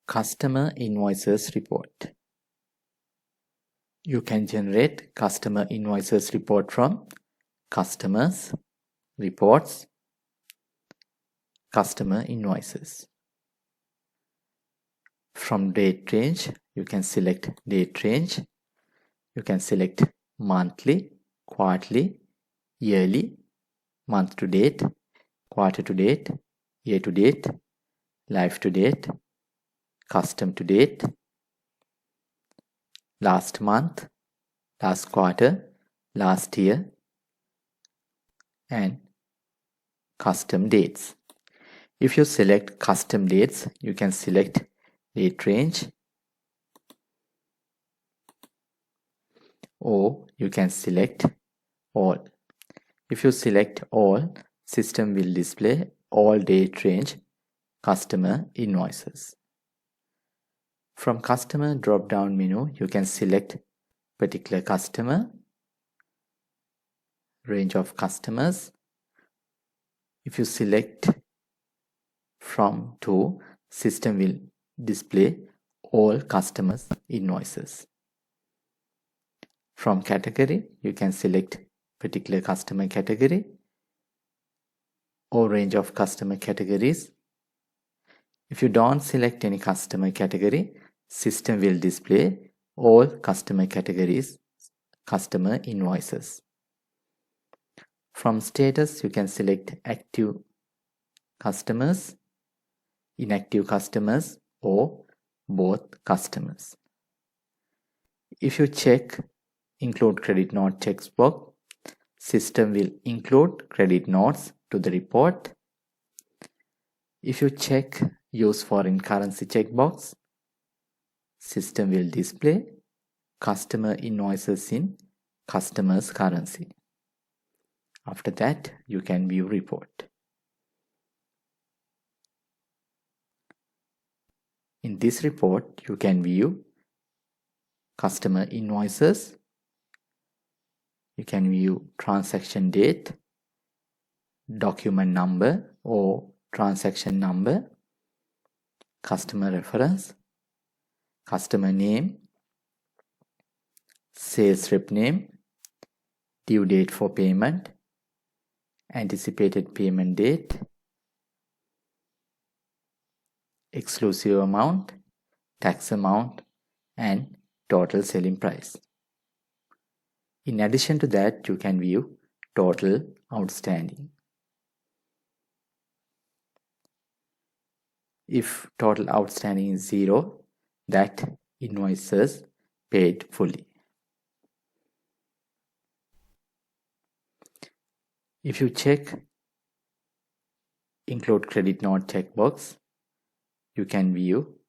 Customer Invoices Report. You can generate Customer Invoices Report from Customers, Reports, Customer Invoices. From date range, you can select date range. You can select monthly, quarterly, yearly, month to date, quarter to date, year to date, life to date, custom to date, last month, last quarter, last year, and custom dates. If you select custom dates, you can select date range, or you can select all. If you select all, system will display all date range customer invoices. From customer drop-down menu, you can select particular customer, range of customers. If you select from to, system will display all customers invoices. From category, you can select particular customer category or range of customer categories. If you don't select any customer category, system will display all customer categories, customer invoices. From status, you can select active customers, inactive customers, or both customers. If you check include credit note checkbox, system will include credit notes to the report. If you check use foreign currency checkbox, system will display customer invoices in customer's currency. After that, you can view report. In this report, you can view customer invoices. You can view transaction date, document number or transaction number, customer reference, customer name, sales rep name, due date for payment, anticipated payment date, exclusive amount, tax amount, and total selling price. In addition to that, you can view total outstanding. If total outstanding is 0, that invoices paid fully. If you check include credit note checkbox, you can view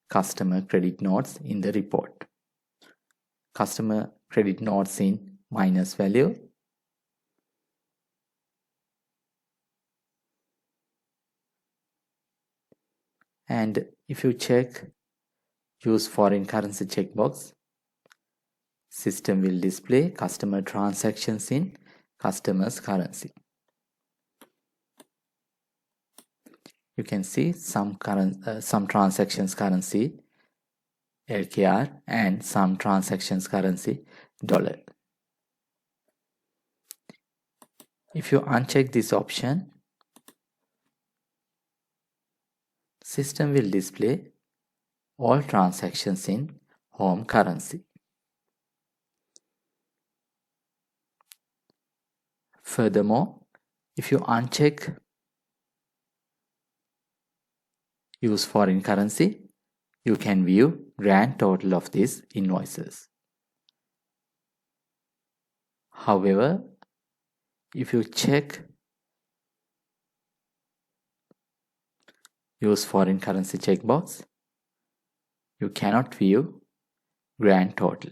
customer credit notes in the report. Customer credit notes in minus value, and if you check use foreign currency checkbox, system will display customer transactions in customer's currency. You can see some transactions currency LKR and some transactions currency dollar. If you uncheck this option, system will display all transactions in home currency. Furthermore, if you uncheck use foreign currency, you can view grand total of these invoices. However, if you check use foreign currency checkbox, you cannot view grand total.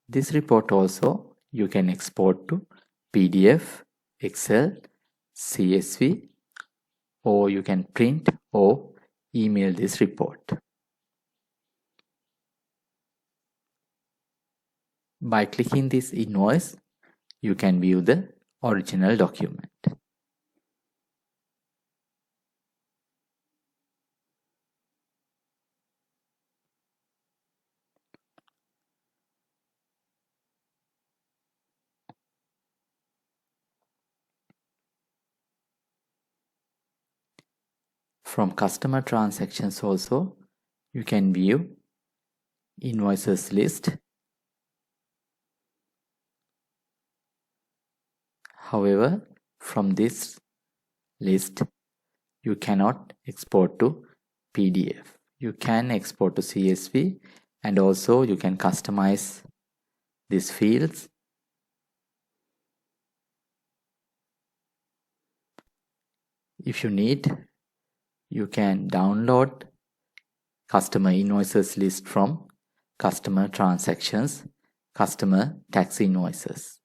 This report also you can export to PDF, Excel, CSV, or you can print or email this report. By clicking this invoice, you can view the original document. From customer transactions also, you can view invoices list. However, from this list, you cannot export to PDF. You can export to CSV, and also you can customize these fields. If you need, you can download customer invoices list from customer transactions, customer tax invoices.